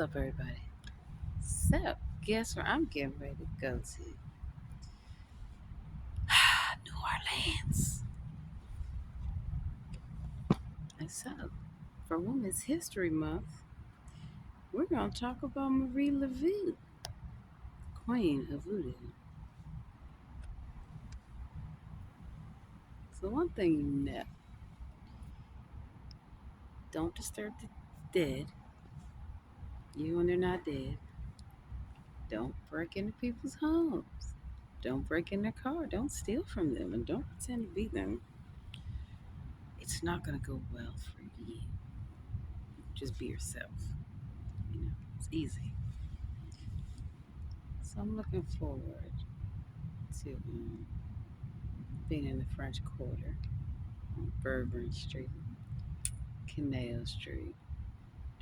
up, everybody? So, guess where I'm getting ready to go to? New Orleans. And so, for Women's History Month, we're going to talk about Marie Laveau, Queen of Voodoo. So, one thing you know, don't disturb the dead. You when they're not dead. Don't break into people's homes. Don't break in their car. Don't steal from them. And don't pretend to be them. It's not going to go well for you. Just be yourself. It's easy. So I'm looking forward to being in the French Quarter, on Bourbon Street, Canal Street,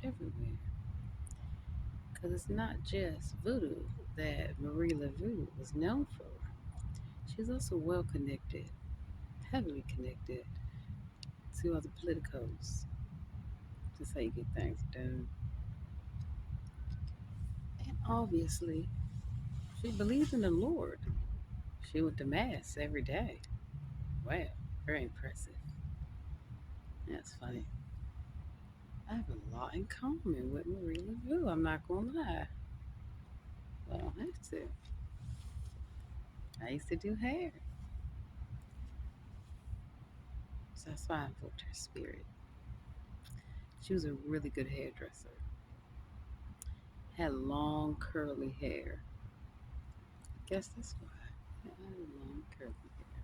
everywhere. Because it's not just voodoo that Marie Laveau was known for. She's also well connected, heavily connected to other politicos. Just how you get things done. And obviously, she believed in the Lord. She went to Mass every day. Wow, very impressive. That's funny. I have a lot in common with Marie Laveau. I'm not gonna lie. Well, I don't have to. I used to do hair, so that's why I invoked her spirit. She was a really good hairdresser. Had long curly hair. Guess that's why. I had long curly hair.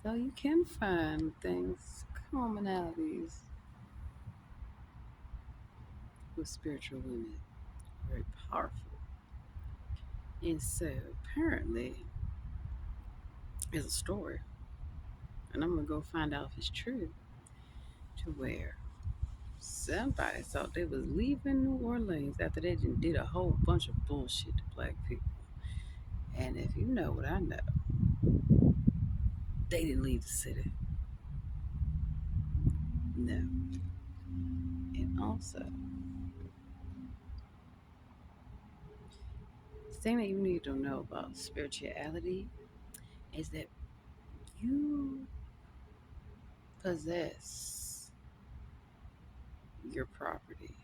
So you can find things, commonalities with spiritual women. Very powerful. And so apparently, there's a story, and I'm gonna go find out if it's true. To where somebody thought they was leaving New Orleans after they did a whole bunch of bullshit to black people. And if you know what I know, they didn't leave the city. No. And also, the thing that you need to know about spirituality is that you possess your property.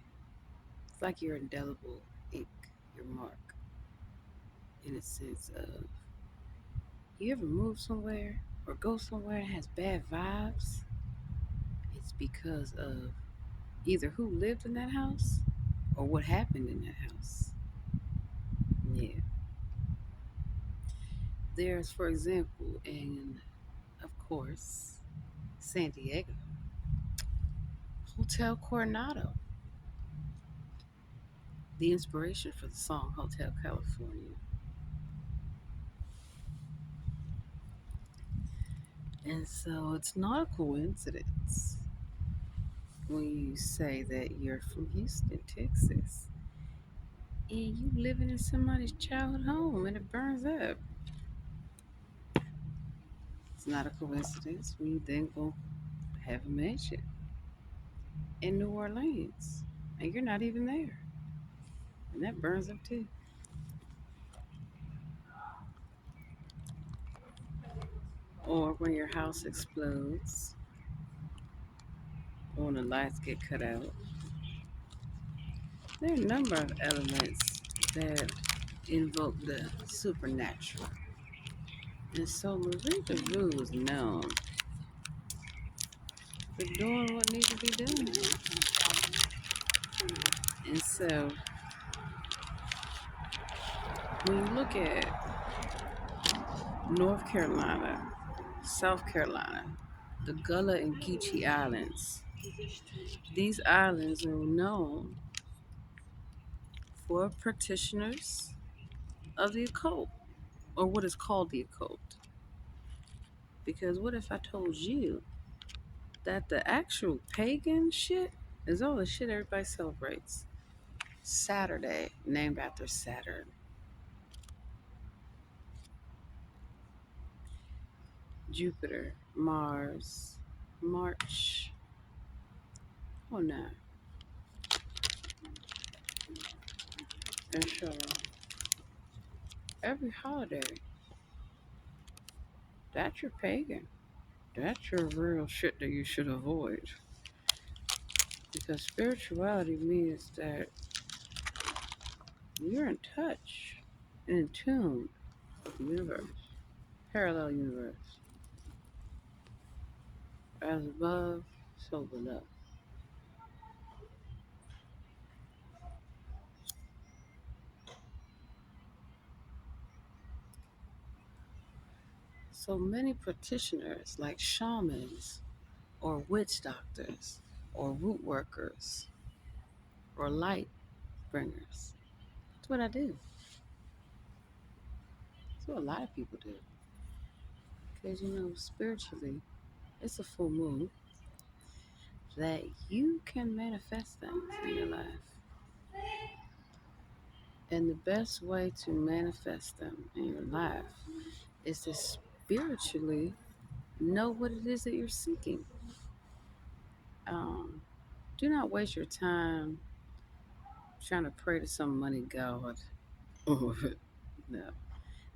It's like your indelible ink, your mark, in a sense of you ever move somewhere or go somewhere and has bad vibes, it's because of either who lived in that house or what happened in that house. Yeah. There's, for example, in, of course, San Diego, Hotel Coronado, the inspiration for the song Hotel California. And so it's not a coincidence when you say that you're from Houston, Texas, and you living in somebody's childhood home and it burns up. It's not a coincidence when you then go have a mansion in New Orleans and you're not even there. And that burns up too. Or when your house explodes, or when the lights get cut out. There are a number of elements that invoke the supernatural. And so Marie Laveau was known for doing what needed to be done. And so when you look at North Carolina, South Carolina, the Gullah and Geechee Islands, these islands are known for practitioners of the occult, or what is called the occult. Because what if I told you that the actual pagan shit is all the shit everybody celebrates? Saturday, named after Saturn. Jupiter, Mars, March. Oh no. And so every holiday, that's your pagan. That's your real shit that you should avoid. Because spirituality means that you're in touch, in tune with the universe, parallel universe. As above, so below. So many practitioners, like shamans, or witch doctors, or root workers, or light bringers. That's what I do. That's what a lot of people do. Because, spiritually, it's a full moon that you can manifest things in your life. And the best way to manifest them in your life is to spiritually know what it is that you're seeking. Um, do not waste your time trying to pray to some money god. No.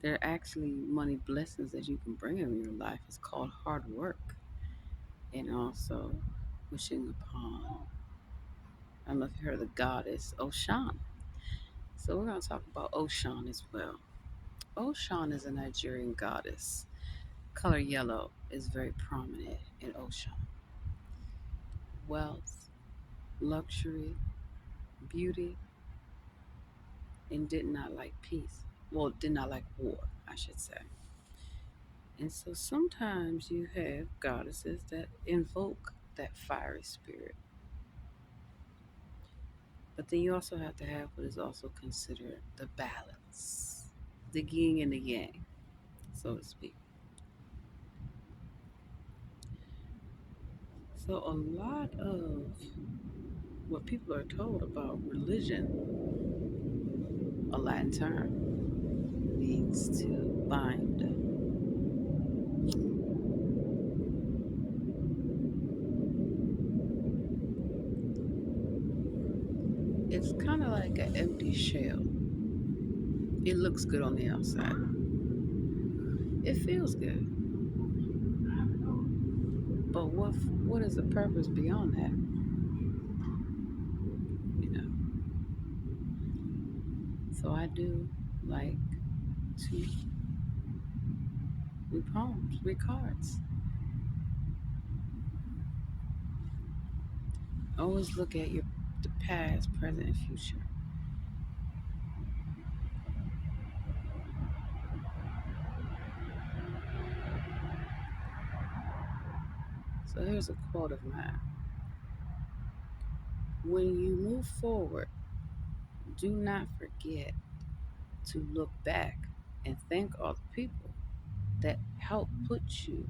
There are actually money blessings that you can bring in your life. It's called hard work. And also wishing upon, I don't know if you heard of the goddess Oshan. So we're going to talk about Oshan as well. Oshan is a Nigerian goddess. Color yellow is very prominent in Oshan. Wealth, luxury, beauty, and did not like peace. Well, did not like war, I should say. And so sometimes you have goddesses that invoke that fiery spirit. But then you also have to have what is also considered the balance, the yin and the yang, so to speak. So a lot of what people are told about religion, a Latin term, means to bind. It's kind of like an empty shell. It looks good on the outside. It feels good. But what is the purpose beyond that? You know. So I do like to read poems, read cards. Always look at the past, present, and future. So here's a quote of mine. When you move forward, do not forget to look back and thank all the people that helped put you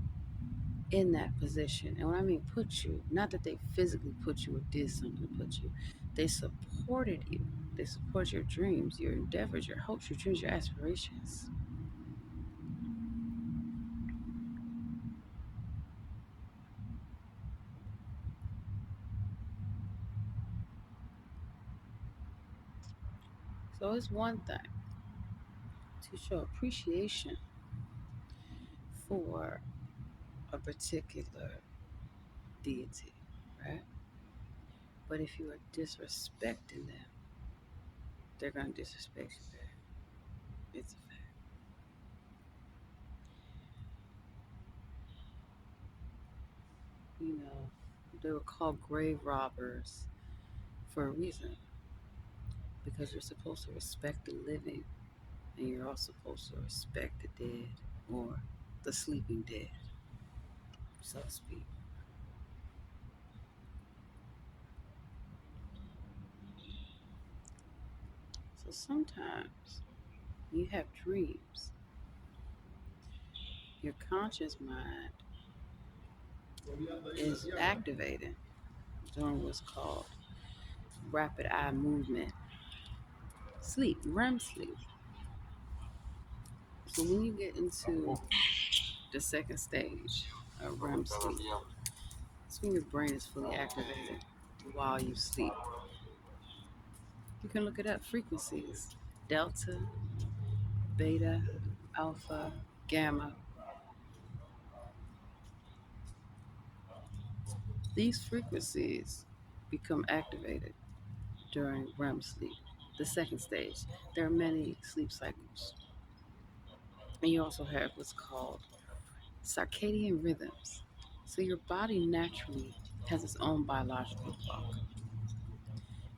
in that position. And when I mean put you, not that they physically put you or did something to put you, they supported you. They support your dreams, your endeavors, your hopes, your dreams, your aspirations. So it's one thing to show appreciation for a particular deity, right? But if you are disrespecting them, they're going to disrespect you back. It's a fact. You know, they were called grave robbers for a reason because you're supposed to respect the living and you're also supposed to respect the dead or the sleeping dead, so to speak. So sometimes you have dreams, your conscious mind is activated during what's called rapid eye movement sleep, REM sleep. So when you get into the second stage of REM sleep, it's when your brain is fully activated while you sleep. You can look it up. Frequencies: delta, beta, alpha, gamma. These frequencies become activated during REM sleep, the second stage. There are many sleep cycles. And you also have what's called circadian rhythms. So your body naturally has its own biological clock.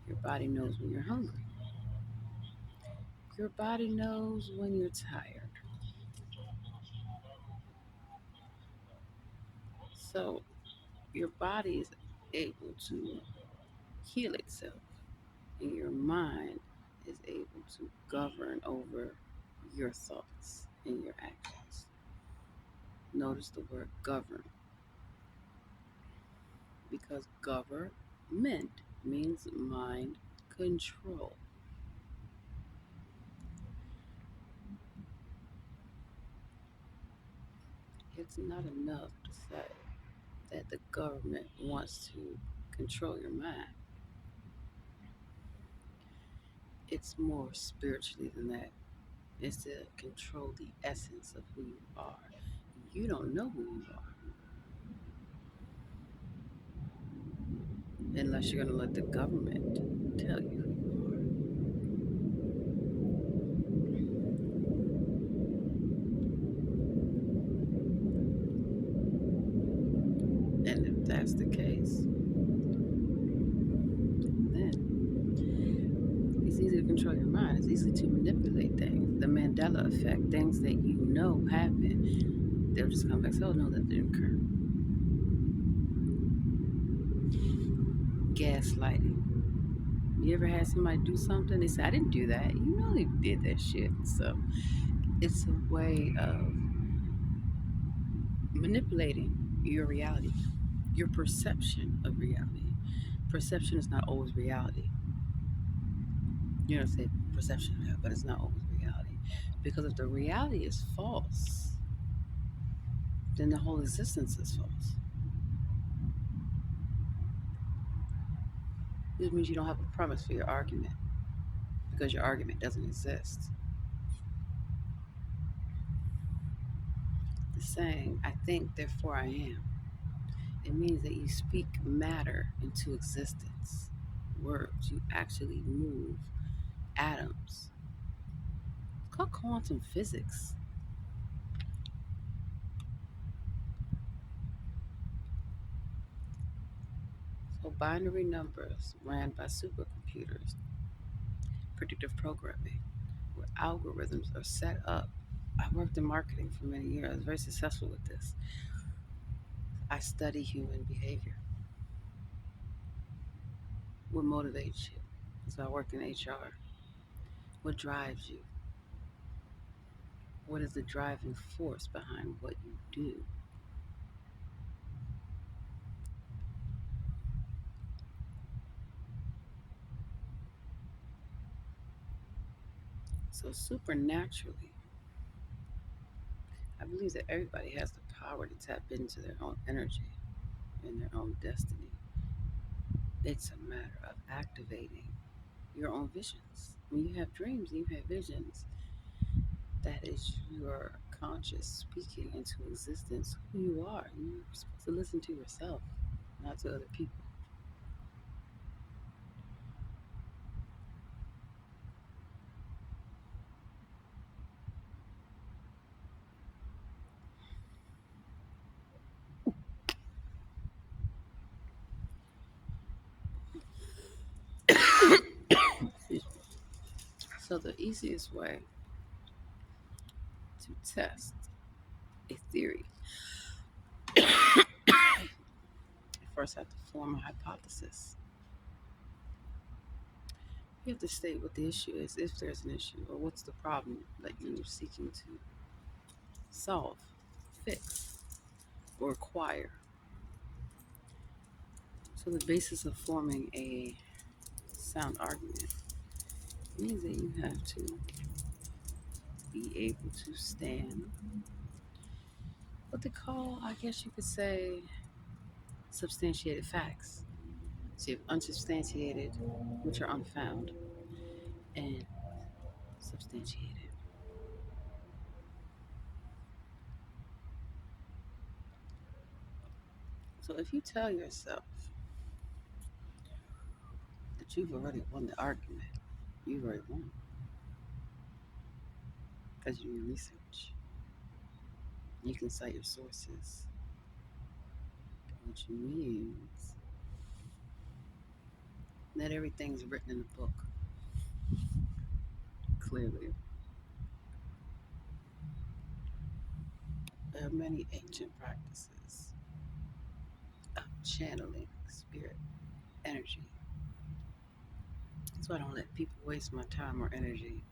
Your body knows when you're hungry. Your body knows when you're tired. So your body is able to heal itself, and your mind is able to govern over your thoughts and your actions. Notice the word govern, because government means mind control. It's not enough to say that the government wants to control your mind. It's more spiritually than that. It's to control the essence of who you are. You don't know who you are unless you're going to let the government tell you who you are. And if that's the case, then it's easy to control your mind. It's easy to manipulate things. The Mandela effect, things that you know happen, they'll just come back. So, no, that didn't occur. Gaslighting. You ever had somebody do something? They say, I didn't do that. You know they did that shit. So it's a way of manipulating your reality, your perception of reality. Perception is not always reality. You know, say perception, yeah, but it's not always reality. Because if the reality is false, then the whole existence is false. It means you don't have a premise for your argument because your argument doesn't exist. The saying, I think, therefore I am, it means that you speak matter into existence. Words, you actually move atoms. It's called quantum physics. So binary numbers ran by supercomputers, predictive programming, where algorithms are set up. I worked in marketing for many years. I was very successful with this. I study human behavior. What motivates you? So I worked in HR. What drives you? What is the driving force behind what you do? So supernaturally, I believe that everybody has the power to tap into their own energy and their own destiny. It's a matter of activating your own visions. When you have dreams and you have visions, that is your conscious speaking into existence who you are. You're supposed to listen to yourself, not to other people. So the easiest way to test a theory, you first have to form a hypothesis. You have to state what the issue is, if there's an issue, or what's the problem that you're seeking to solve, fix, or acquire. So the basis of forming a sound argument means that you have to be able to stand what they call, I guess you could say, substantiated facts. So you have unsubstantiated, which are unfound. and substantiated. So if you tell yourself that you've already won the argument, you've already won because you do your research. You can cite your sources, which means not everything's written in the book. Clearly, there are many ancient practices of channeling spirit energy. So I don't let people waste my time or energy.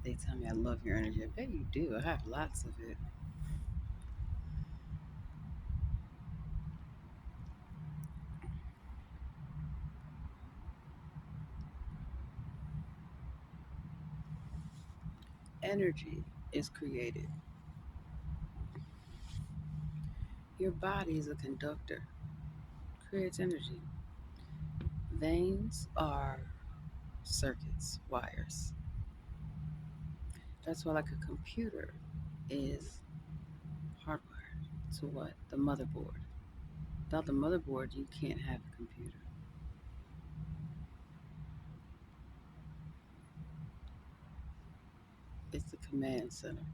They tell me I love your energy. I bet you do. I have lots of it. Energy is created. Your body is a conductor, creates energy. Veins are circuits, wires. That's why, like a computer is hardwired to what? The motherboard. Without the motherboard, you can't have a computer. It's the command center.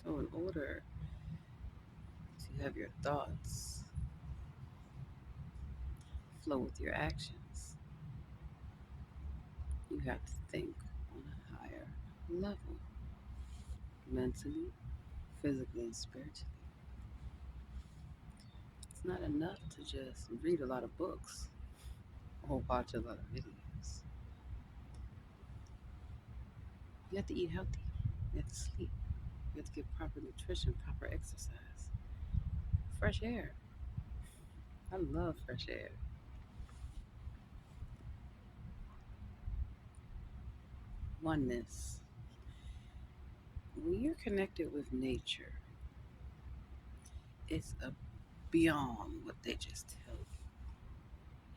So, in order to have your thoughts flow with your actions, you have to think on a higher level, mentally, physically, and spiritually. It's not enough to just read a lot of books or watch a lot of videos. You have to eat healthy. You have to sleep. You have to get proper nutrition, proper exercise, fresh air. I love fresh air. Oneness. When you're connected with nature, it's a beyond what they just tell you.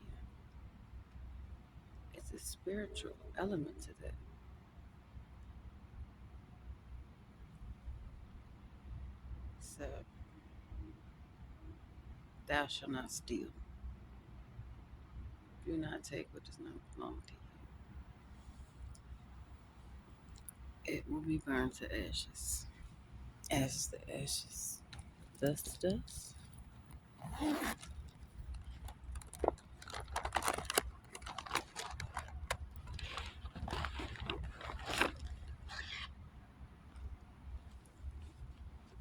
You know, it's a spiritual element to that. So, thou shalt not steal. Do not take what does not belong to you. It will be burned to ashes. Ashes to ashes. Dust to dust.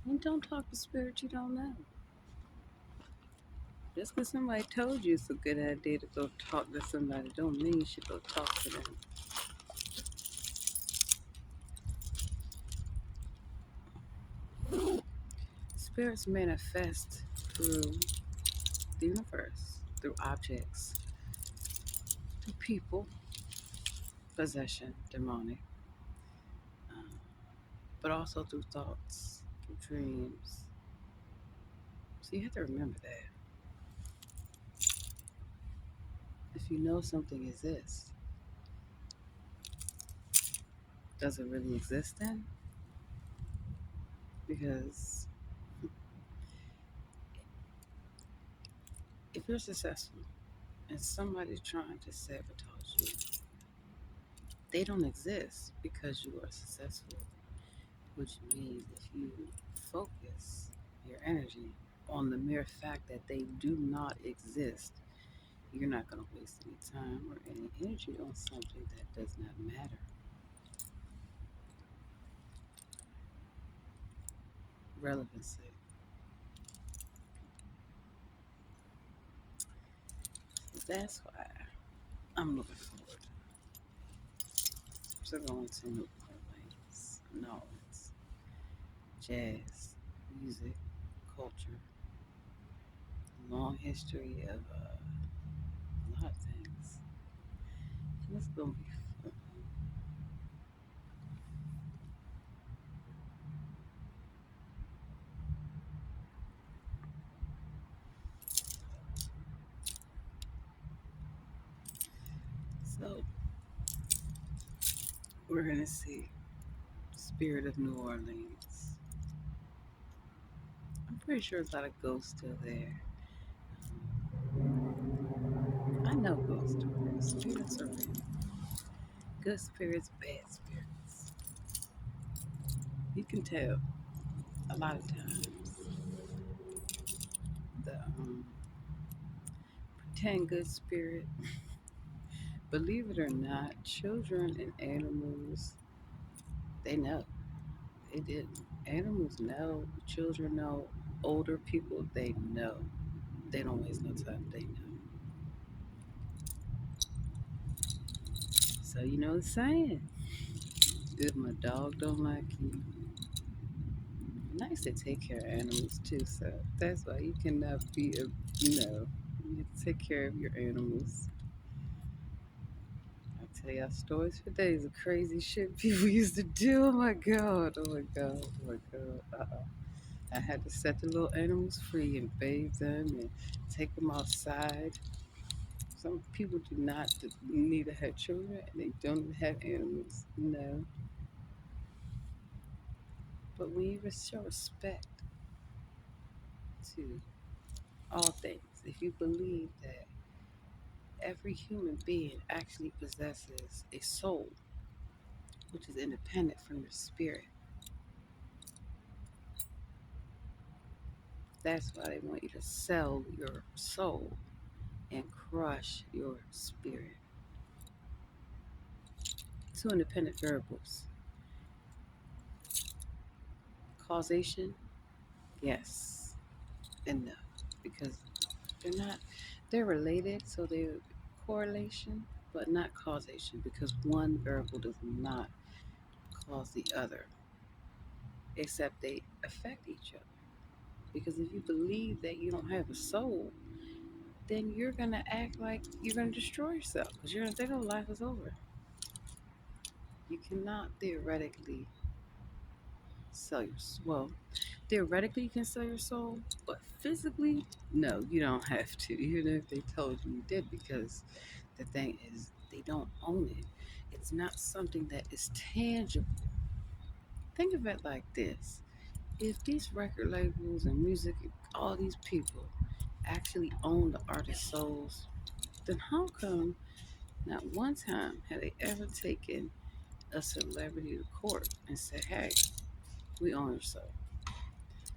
And don't talk to spirits you don't know. Just because somebody told you it's a good idea to go talk to somebody don't mean you should go talk to them. Spirits manifest through the universe, through objects, through people, possession, demonic, um, but also through thoughts, through dreams. So you have to remember that. If you know something exists, does it really exist then? Because if you're successful and somebody's trying to sabotage you, they don't exist because you are successful, which means if you focus your energy on the mere fact that they do not exist, you're not going to waste any time or any energy on something that does not matter. Relevancy. That's why I'm looking forward to going to New Orleans, Knowledge, jazz, music, culture, long history of a lot of things. And it's going to be fun. We're gonna see Spirit of New Orleans. I'm pretty sure there's a lot of ghosts still there. I know ghost stories. Spirits are real. Good spirits, bad spirits. You can tell a lot of times. The pretend good spirit. Believe it or not, children and animals, they know. They did. Animals know. Children know. Older people, they know. They don't waste no time. They know. So you know the saying. If my dog don't like you, nice to take care of animals too. So that's why you cannot be a you have to take care of your animals. I tell y'all stories for days of crazy shit people used to do. Oh my god. Oh my god. Oh my god. I had to set the little animals free and bathe them and take them outside. Some people do not need to have children and they don't have animals. No. But when you show respect to all things, if you believe that every human being actually possesses a soul, which is independent from your spirit, that's why they want you to sell your soul and crush your spirit. Two independent variables. Causation, yes and no. Because they're related, so they're correlation, but not causation, because one variable does not cause the other, except they affect each other. Because if you believe that you don't have a soul, then you're gonna act like you're gonna destroy yourself because you're gonna think, oh, life is over. You cannot theoretically sell your well. Theoretically, you can sell your soul, but physically, no, you don't have to. Even if they told you you did, because the thing is, they don't own it. It's not something that is tangible. Think of it like this: if these record labels and music, all these people actually own the artist's souls, then how come not one time have they ever taken a celebrity to court and said, hey, we own your soul?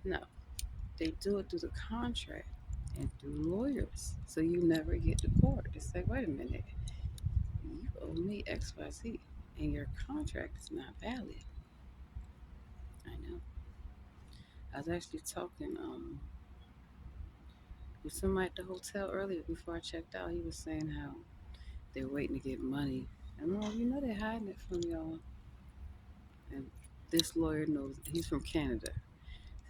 No, they do it through the contract and through lawyers. So you never get to court. It's like, wait a minute, you owe me XYZ and your contract is not valid. I know. I was actually talking with somebody at the hotel earlier before I checked out. He was saying how they're waiting to get money. And I'm like, they're hiding it from y'all. And this lawyer knows, he's from Canada.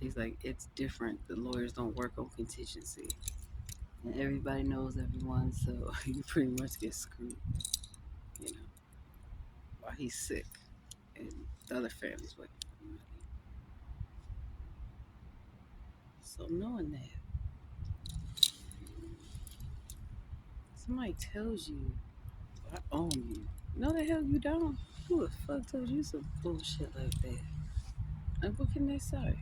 He's like, it's different. The lawyers don't work on contingency. And everybody knows everyone, so you pretty much get screwed, you know, while he's sick and the other family's waiting for money. So knowing that, somebody tells you, I own you. No, the hell you don't. Who the fuck told you some bullshit like that? And what can they say?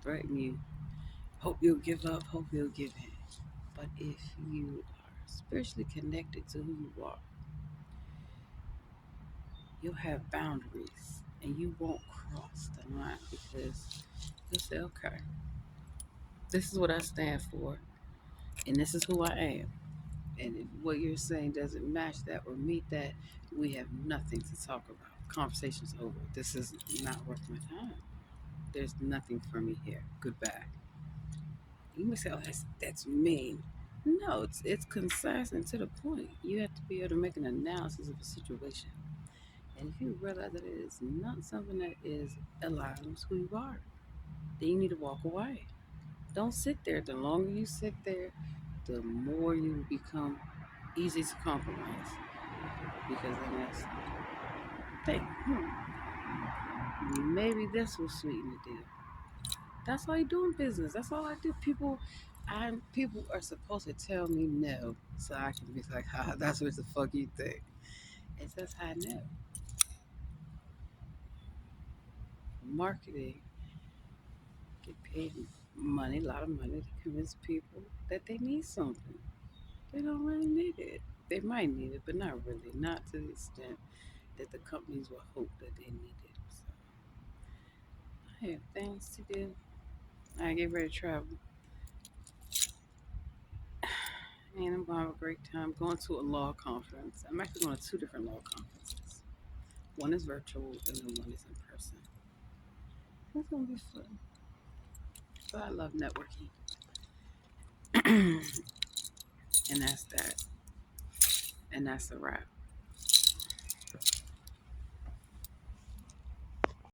Threaten you. Hope you'll give up. Hope you'll give in. But if you are spiritually connected to who you are, you'll have boundaries and you won't cross the line because you'll say, okay, this is what I stand for and this is who I am. And if what you're saying doesn't match that or meet that, we have nothing to talk about. Conversation's over. This is not worth my time. There's nothing for me here. Goodbye. You may say, oh, that's mean. No, it's concise and to the point. You have to be able to make an analysis of a situation. And if you realize that it is not something that is aligned with who you are, then you need to walk away. Don't sit there. The longer you sit there, the more you become easy to compromise. Because then that's think, maybe this will sweeten the deal. That's all you do in business. That's all I do. People are supposed to tell me no, so I can be like, that's what the fuck you think. It's just how I know. marketing, get paid money, a lot of money to convince people that they need something. They don't really need it. They might need it, but not really. Not to the extent that the companies will hope that they need it. So I have things to do. I get ready to travel. And I'm going to have a great time going to a law conference. I'm actually going to two different law conferences. One is virtual and then one is in person. It's going to be fun. So I love networking. And that's that. And that's a wrap.